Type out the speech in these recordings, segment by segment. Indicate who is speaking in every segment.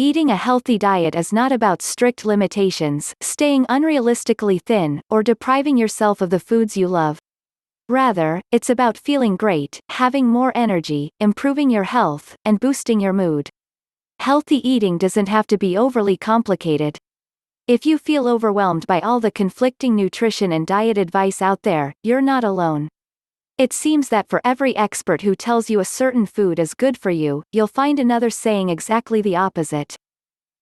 Speaker 1: Eating a healthy diet is not about strict limitations, staying unrealistically thin, or depriving yourself of the foods you love. Rather, it's about feeling great, having more energy, improving your health, and boosting your mood. Healthy eating doesn't have to be overly complicated. If you feel overwhelmed by all the conflicting nutrition and diet advice out there, you're not alone. It seems that for every expert who tells you a certain food is good for you, you'll find another saying exactly the opposite.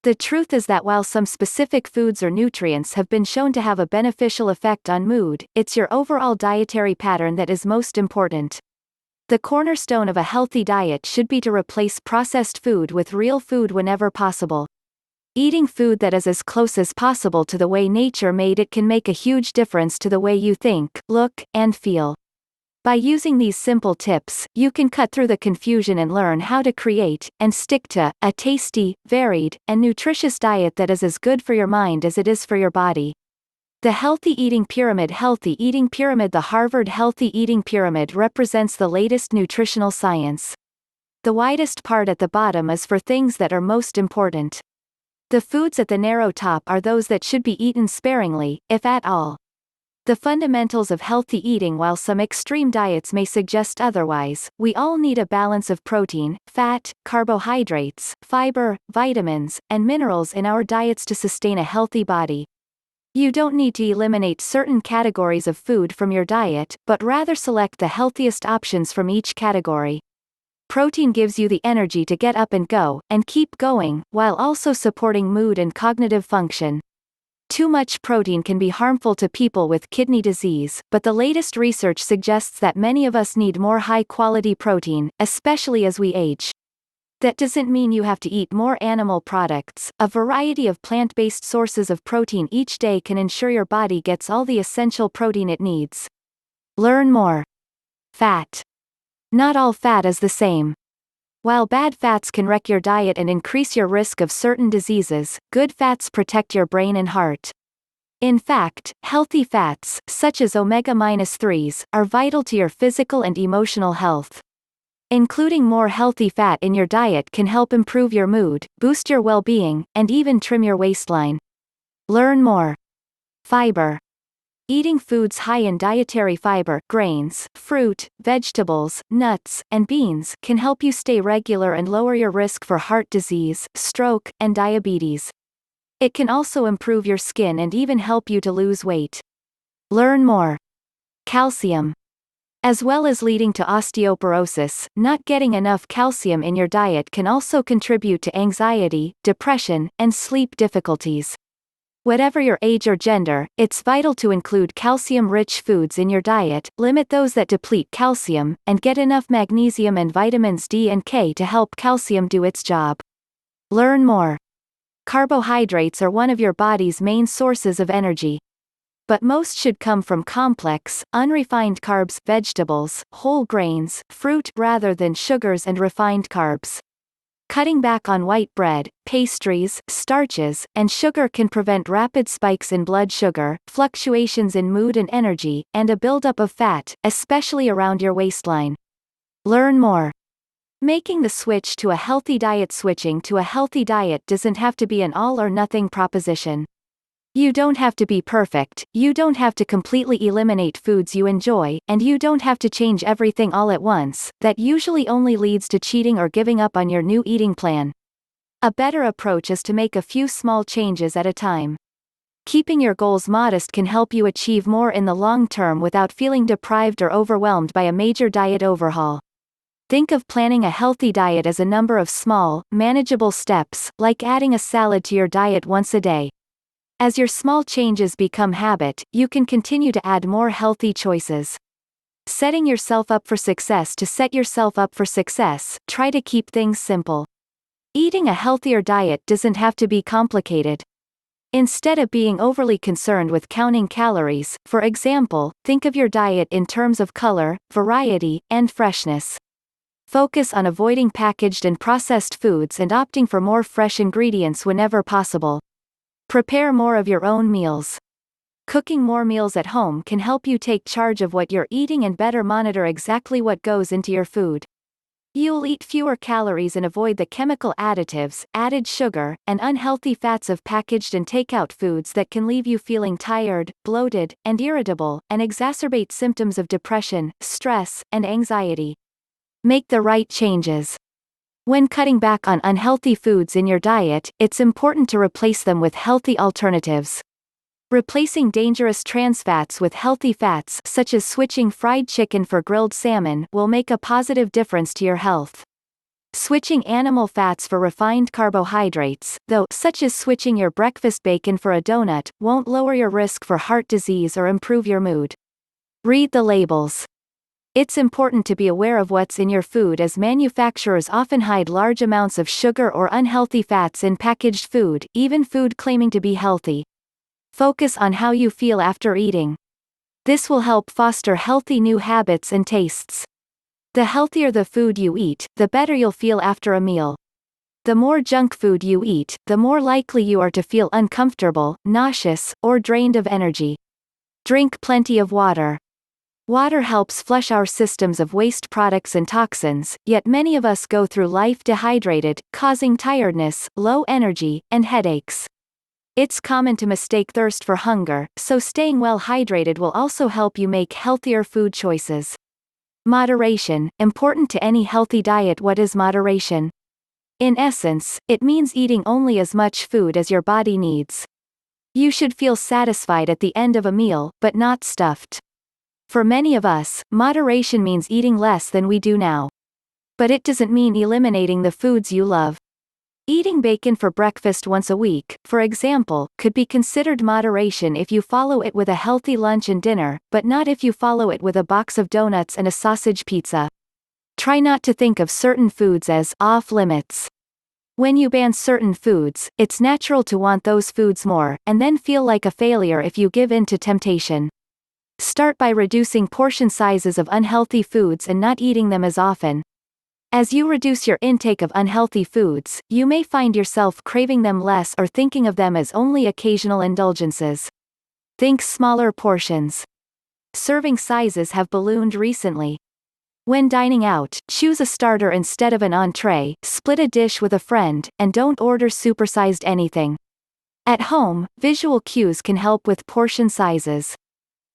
Speaker 1: The truth is that while some specific foods or nutrients have been shown to have a beneficial effect on mood, it's your overall dietary pattern that is most important. The cornerstone of a healthy diet should be to replace processed food with real food whenever possible. Eating food that is as close as possible to the way nature made it can make a huge difference to the way you think, look, and feel. By using these simple tips, you can cut through the confusion and learn how to create, and stick to, a tasty, varied, and nutritious diet that is as good for your mind as it is for your body. The Healthy Eating Pyramid. The Harvard Healthy Eating Pyramid represents the latest nutritional science. The widest part at the bottom is for things that are most important. The foods at the narrow top are those that should be eaten sparingly, if at all. The fundamentals of healthy eating. While some extreme diets may suggest otherwise, we all need a balance of protein, fat, carbohydrates, fiber, vitamins, and minerals in our diets to sustain a healthy body. You don't need to eliminate certain categories of food from your diet, but rather select the healthiest options from each category. Protein gives you the energy to get up and go, and keep going, while also supporting mood and cognitive function. Too much protein can be harmful to people with kidney disease, but the latest research suggests that many of us need more high-quality protein, especially as we age. That doesn't mean you have to eat more animal products. A variety of plant-based sources of protein each day can ensure your body gets all the essential protein it needs. Learn more. Fat. Not all fat is the same. While bad fats can wreck your diet and increase your risk of certain diseases, good fats protect your brain and heart. In fact, healthy fats, such as omega-3s, are vital to your physical and emotional health. Including more healthy fat in your diet can help improve your mood, boost your well-being, and even trim your waistline. Learn more. Fiber. Eating foods high in dietary fiber, grains, fruit, vegetables, nuts, and beans, can help you stay regular and lower your risk for heart disease, stroke, and diabetes. It can also improve your skin and even help you to lose weight. Learn more. Calcium. As well as leading to osteoporosis, not getting enough calcium in your diet can also contribute to anxiety, depression, and sleep difficulties. Whatever your age or gender, it's vital to include calcium-rich foods in your diet, limit those that deplete calcium, and get enough magnesium and vitamins D and K to help calcium do its job. Learn more. Carbohydrates are one of your body's main sources of energy. But most should come from complex, unrefined carbs, vegetables, whole grains, fruit, rather than sugars and refined carbs. Cutting back on white bread, pastries, starches, and sugar can prevent rapid spikes in blood sugar, fluctuations in mood and energy, and a buildup of fat, especially around your waistline. Learn more. Making the switch to a healthy diet. Switching to a healthy diet doesn't have to be an all-or-nothing proposition. You don't have to be perfect, you don't have to completely eliminate foods you enjoy, and you don't have to change everything all at once. That usually only leads to cheating or giving up on your new eating plan. A better approach is to make a few small changes at a time. Keeping your goals modest can help you achieve more in the long term without feeling deprived or overwhelmed by a major diet overhaul. Think of planning a healthy diet as a number of small, manageable steps, like adding a salad to your diet once a day. As your small changes become habit, you can continue to add more healthy choices. Setting yourself up for success. To set yourself up for success, try to keep things simple. Eating a healthier diet doesn't have to be complicated. Instead of being overly concerned with counting calories, for example, think of your diet in terms of color, variety, and freshness. Focus on avoiding packaged and processed foods and opting for more fresh ingredients whenever possible. Prepare more of your own meals. Cooking more meals at home can help you take charge of what you're eating and better monitor exactly what goes into your food. You'll eat fewer calories and avoid the chemical additives, added sugar, and unhealthy fats of packaged and takeout foods that can leave you feeling tired, bloated, and irritable, and exacerbate symptoms of depression, stress, and anxiety. Make the right changes. When cutting back on unhealthy foods in your diet, it's important to replace them with healthy alternatives. Replacing dangerous trans fats with healthy fats, such as switching fried chicken for grilled salmon, will make a positive difference to your health. Switching animal fats for refined carbohydrates, though, such as switching your breakfast bacon for a donut, won't lower your risk for heart disease or improve your mood. Read the labels. It's important to be aware of what's in your food, as manufacturers often hide large amounts of sugar or unhealthy fats in packaged food, even food claiming to be healthy. Focus on how you feel after eating. This will help foster healthy new habits and tastes. The healthier the food you eat, the better you'll feel after a meal. The more junk food you eat, the more likely you are to feel uncomfortable, nauseous, or drained of energy. Drink plenty of water. Water helps flush our systems of waste products and toxins, yet many of us go through life dehydrated, causing tiredness, low energy, and headaches. It's common to mistake thirst for hunger, so staying well hydrated will also help you make healthier food choices. Moderation, important to any healthy diet. What is moderation? In essence, it means eating only as much food as your body needs. You should feel satisfied at the end of a meal, but not stuffed. For many of us, moderation means eating less than we do now. But it doesn't mean eliminating the foods you love. Eating bacon for breakfast once a week, for example, could be considered moderation if you follow it with a healthy lunch and dinner, but not if you follow it with a box of donuts and a sausage pizza. Try not to think of certain foods as off-limits. When you ban certain foods, it's natural to want those foods more, and then feel like a failure if you give in to temptation. Start by reducing portion sizes of unhealthy foods and not eating them as often. As you reduce your intake of unhealthy foods, you may find yourself craving them less or thinking of them as only occasional indulgences. Think smaller portions. Serving sizes have ballooned recently. When dining out, choose a starter instead of an entree, split a dish with a friend, and don't order supersized anything. At home, visual cues can help with portion sizes.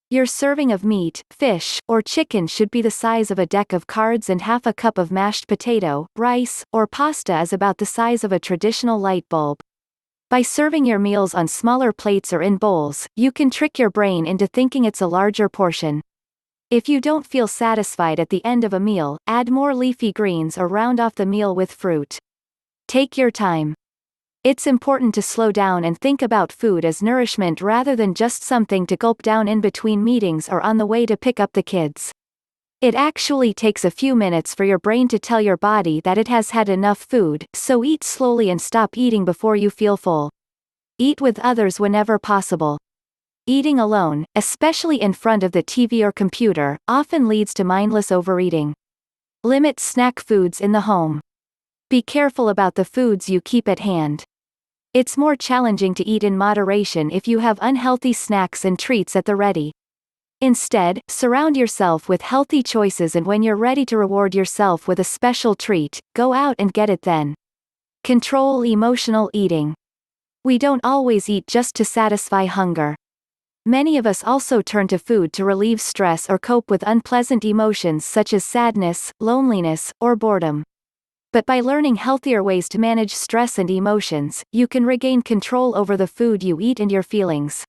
Speaker 1: Your serving of meat, fish, or chicken should be the size of a deck of cards, and half a cup of mashed potato, rice, or pasta is about the size of a traditional light bulb. By serving your meals on smaller plates or in bowls, you can trick your brain into thinking it's a larger portion. If you don't feel satisfied at the end of a meal, add more leafy greens or round off the meal with fruit. Take your time. It's important to slow down and think about food as nourishment rather than just something to gulp down in between meetings or on the way to pick up the kids. It actually takes a few minutes for your brain to tell your body that it has had enough food, so eat slowly and stop eating before you feel full. Eat with others whenever possible. Eating alone, especially in front of the TV or computer, often leads to mindless overeating. Limit snack foods in the home. Be careful about the foods you keep at hand. It's more challenging to eat in moderation if you have unhealthy snacks and treats at the ready. Instead, surround yourself with healthy choices, and when you're ready to reward yourself with a special treat, go out and get it then. Control emotional eating. We don't always eat just to satisfy hunger. Many of us also turn to food to relieve stress or cope with unpleasant emotions such as sadness, loneliness, or boredom. But by learning healthier ways to manage stress and emotions, you can regain control over the food you eat and your feelings.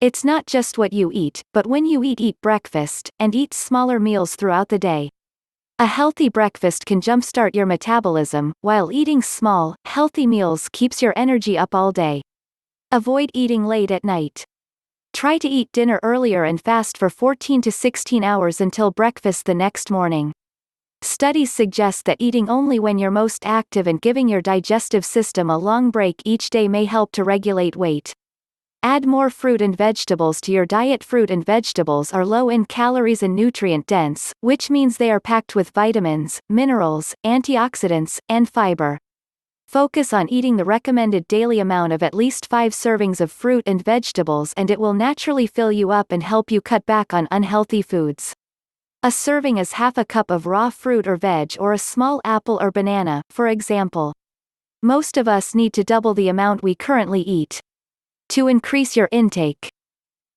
Speaker 1: It's not just what you eat, but when you eat breakfast, and eat smaller meals throughout the day. A healthy breakfast can jumpstart your metabolism, while eating small, healthy meals keeps your energy up all day. Avoid eating late at night. Try to eat dinner earlier and fast for 14 to 16 hours until breakfast the next morning. Studies suggest that eating only when you're most active and giving your digestive system a long break each day may help to regulate weight. Add more fruit and vegetables to your diet. Fruit and vegetables are low in calories and nutrient dense, which means they are packed with vitamins, minerals, antioxidants, and fiber. Focus on eating the recommended daily amount of at least 5 servings of fruit and vegetables, and it will naturally fill you up and help you cut back on unhealthy foods. A serving is half a cup of raw fruit or veg or a small apple or banana, for example. Most of us need to double the amount we currently eat. To increase your intake,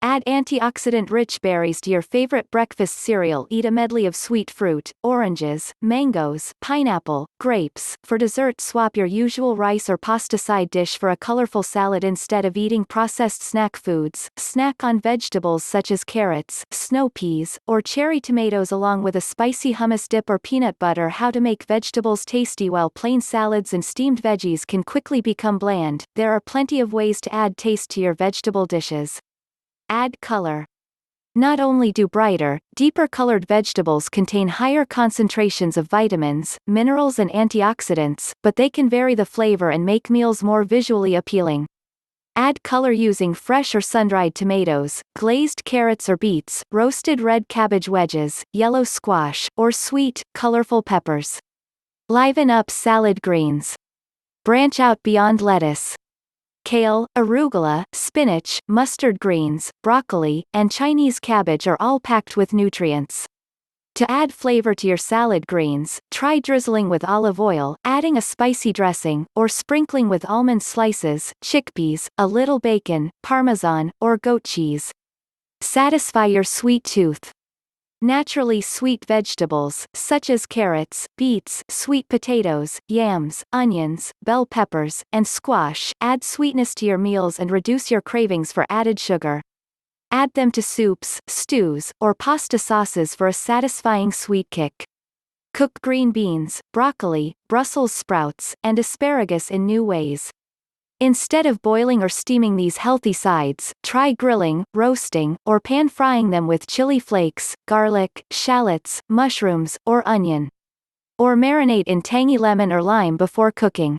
Speaker 1: add antioxidant-rich berries to your favorite breakfast cereal. Eat a medley of sweet fruit, oranges, mangoes, pineapple, grapes. For dessert, swap your usual rice or pasta side dish for a colorful salad instead of eating processed snack foods. Snack on vegetables such as carrots, snow peas, or cherry tomatoes along with a spicy hummus dip or peanut butter. How to make vegetables tasty. While plain salads and steamed veggies can quickly become bland, there are plenty of ways to add taste to your vegetable dishes. Add color. Not only do brighter, deeper colored vegetables contain higher concentrations of vitamins, minerals and antioxidants, but they can vary the flavor and make meals more visually appealing. Add color using fresh or sun-dried tomatoes, glazed carrots or beets, roasted red cabbage wedges, yellow squash, or sweet, colorful peppers. Liven up salad greens. Branch out beyond lettuce. Kale, arugula, spinach, mustard greens, broccoli, and Chinese cabbage are all packed with nutrients. To add flavor to your salad greens, try drizzling with olive oil, adding a spicy dressing, or sprinkling with almond slices, chickpeas, a little bacon, parmesan, or goat cheese. Satisfy your sweet tooth. Naturally sweet vegetables, such as carrots, beets, sweet potatoes, yams, onions, bell peppers, and squash, add sweetness to your meals and reduce your cravings for added sugar. Add them to soups, stews, or pasta sauces for a satisfying sweet kick. Cook green beans, broccoli, Brussels sprouts, and asparagus in new ways. Instead of boiling or steaming these healthy sides, try grilling, roasting, or pan-frying them with chili flakes, garlic, shallots, mushrooms, or onion. Or marinate in tangy lemon or lime before cooking.